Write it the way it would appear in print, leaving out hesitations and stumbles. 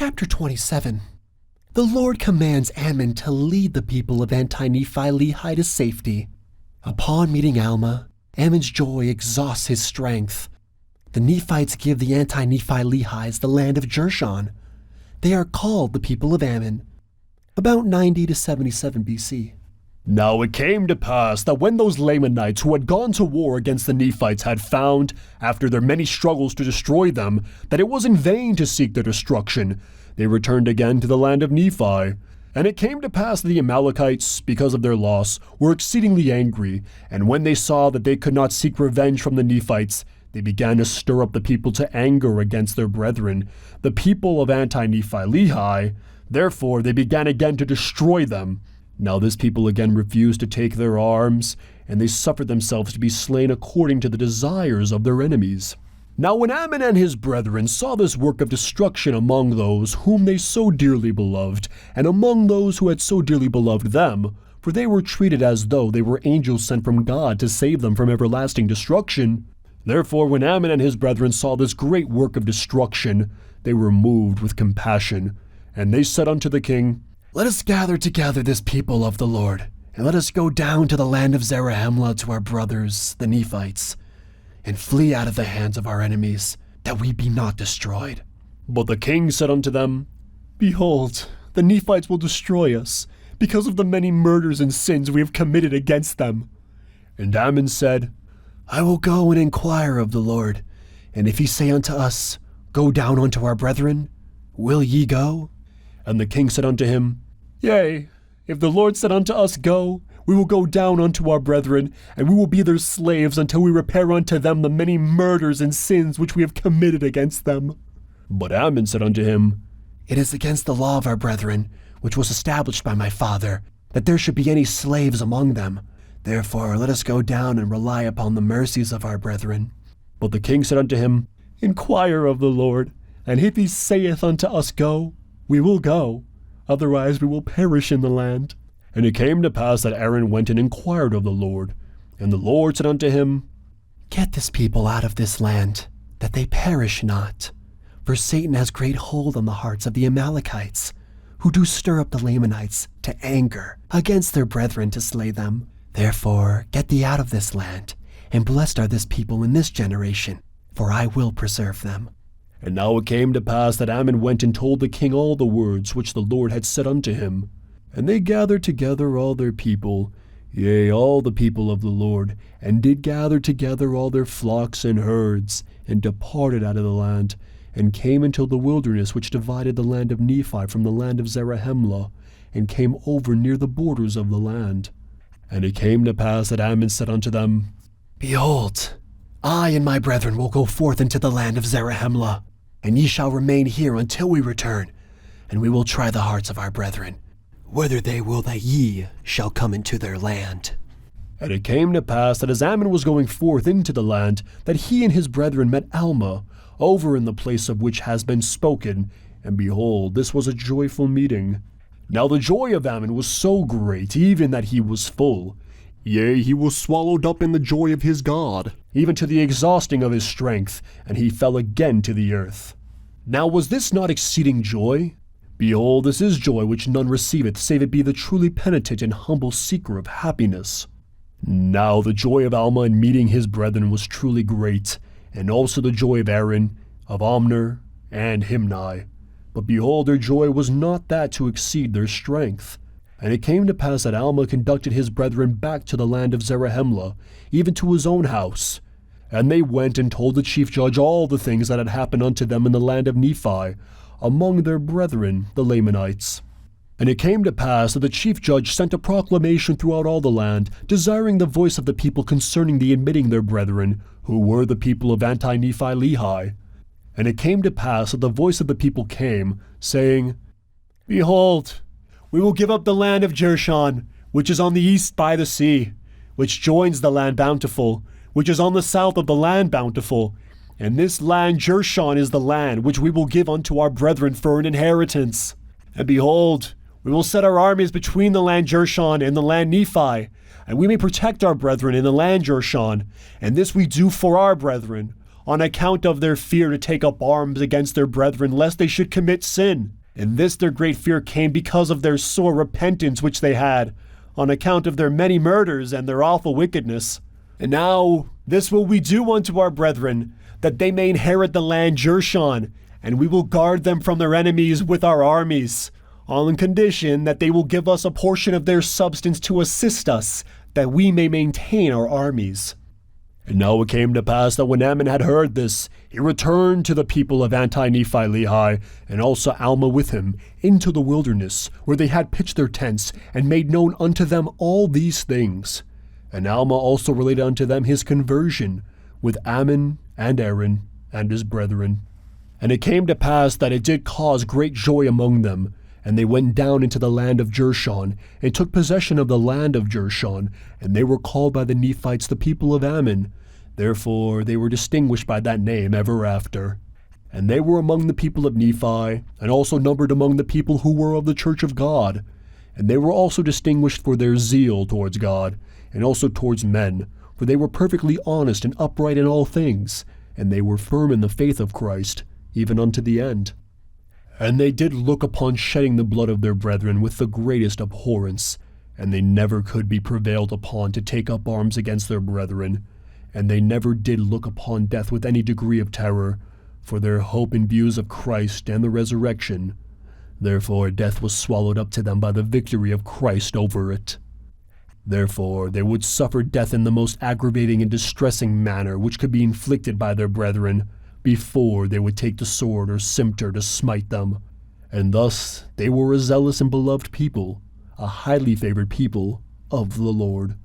Chapter 27. The Lord commands Ammon to lead the people of Anti-Nephi-Lehi to safety. Upon meeting Alma, Ammon's joy exhausts his strength. The Nephites give the Anti-Nephi-Lehis the land of Jershon. They are called the people of Ammon. About 90 to 77 BC. Now it came to pass that when those Lamanites who had gone to war against the Nephites had found, after their many struggles to destroy them, that it was in vain to seek their destruction, they returned again to the land of Nephi. And it came to pass that the Amalekites, because of their loss, were exceedingly angry, and when they saw that they could not seek revenge from the Nephites, they began to stir up the people to anger against their brethren, the people of Anti-Nephi-Lehi. Therefore they began again to destroy them. Now this people again refused to take their arms, and they suffered themselves to be slain according to the desires of their enemies. Now when Ammon and his brethren saw this work of destruction among those whom they so dearly beloved, and among those who had so dearly beloved them, for they were treated as though they were angels sent from God to save them from everlasting destruction. Therefore when Ammon and his brethren saw this great work of destruction, they were moved with compassion, and they said unto the king, Let us gather together this people of the Lord, and let us go down to the land of Zarahemla to our brothers, the Nephites, and flee out of the hands of our enemies, that we be not destroyed. But the king said unto them, Behold, the Nephites will destroy us, because of the many murders and sins we have committed against them. And Ammon said, I will go and inquire of the Lord, and if he say unto us, Go down unto our brethren, will ye go? And the king said unto him, Yea, if the Lord said unto us, Go, we will go down unto our brethren, and we will be their slaves until we repair unto them the many murders and sins which we have committed against them. But Ammon said unto him, It is against the law of our brethren, which was established by my father, that there should be any slaves among them. Therefore let us go down and rely upon the mercies of our brethren. But the king said unto him, Inquire of the Lord, and if he saith unto us, Go, we will go, otherwise we will perish in the land. And it came to pass that Aaron went and inquired of the Lord. And the Lord said unto him, Get this people out of this land, that they perish not. For Satan has great hold on the hearts of the Amalekites, who do stir up the Lamanites to anger against their brethren to slay them. Therefore get thee out of this land, and blessed are this people in this generation, for I will preserve them. And now it came to pass that Ammon went and told the king all the words which the Lord had said unto him. And they gathered together all their people, yea, all the people of the Lord, and did gather together all their flocks and herds, and departed out of the land, and came until the wilderness which divided the land of Nephi from the land of Zarahemla, and came over near the borders of the land. And it came to pass that Ammon said unto them, Behold, I and my brethren will go forth into the land of Zarahemla, and ye shall remain here until we return, and we will try the hearts of our brethren, whether they will that ye shall come into their land. And it came to pass that as Ammon was going forth into the land, that he and his brethren met Alma, over in the place of which has been spoken, and behold, this was a joyful meeting. Now the joy of Ammon was so great, even that he was full. Yea, he was swallowed up in the joy of his God, even to the exhausting of his strength, and he fell again to the earth. Now was this not exceeding joy? Behold, this is joy which none receiveth, save it be the truly penitent and humble seeker of happiness. Now the joy of Alma in meeting his brethren was truly great, and also the joy of Aaron, of Omner, and Himni. But behold, their joy was not that to exceed their strength. And it came to pass that Alma conducted his brethren back to the land of Zarahemla, even to his own house. And they went and told the chief judge all the things that had happened unto them in the land of Nephi, among their brethren, the Lamanites. And it came to pass that the chief judge sent a proclamation throughout all the land, desiring the voice of the people concerning the admitting their brethren, who were the people of Anti-Nephi-Lehi. And it came to pass that the voice of the people came, saying, Behold, we will give up the land of Jershon, which is on the east by the sea, which joins the land bountiful, which is on the south of the land bountiful. And this land Jershon is the land which we will give unto our brethren for an inheritance. And behold, we will set our armies between the land Jershon and the land Nephi, and we may protect our brethren in the land Jershon. And this we do for our brethren, on account of their fear to take up arms against their brethren, lest they should commit sin. And this their great fear came because of their sore repentance which they had, on account of their many murders and their awful wickedness. And now this will we do unto our brethren, that they may inherit the land Jershon, and we will guard them from their enemies with our armies, on condition that they will give us a portion of their substance to assist us, that we may maintain our armies. And now it came to pass that when Ammon had heard this, he returned to the people of Anti-Nephi-Lehi, and also Alma with him, into the wilderness, where they had pitched their tents, and made known unto them all these things. And Alma also related unto them his conversion, with Ammon and Aaron and his brethren. And it came to pass that it did cause great joy among them, and they went down into the land of Jershon, and took possession of the land of Jershon, and they were called by the Nephites the people of Ammon. Therefore they were distinguished by that name ever after. And they were among the people of Nephi, and also numbered among the people who were of the church of God. And they were also distinguished for their zeal towards God, and also towards men, for they were perfectly honest and upright in all things, and they were firm in the faith of Christ, even unto the end. And they did look upon shedding the blood of their brethren with the greatest abhorrence, and they never could be prevailed upon to take up arms against their brethren, and they never did look upon death with any degree of terror, for their hope in views of Christ and the resurrection. Therefore death was swallowed up to them by the victory of Christ over it. Therefore they would suffer death in the most aggravating and distressing manner which could be inflicted by their brethren, before they would take the sword or cimeter to smite them. And thus they were a zealous and beloved people, a highly favored people of the Lord.